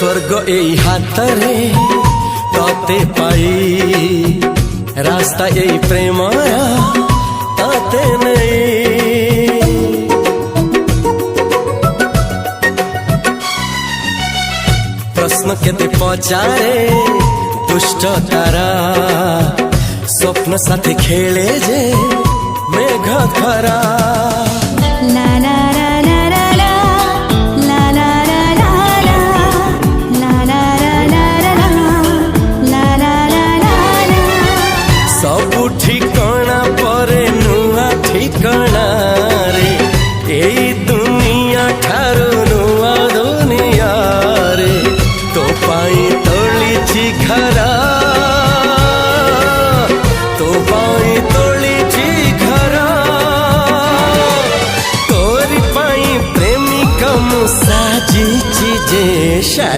स्वर्ग এই হাতরে তাতে পাই রাস্তা এই প্রেম তাতে নেই প্রশ্ন কেতে পচারে দুষ্ট তারা স্বপ্ন সাথে খেলে যে মেঘ খরা না না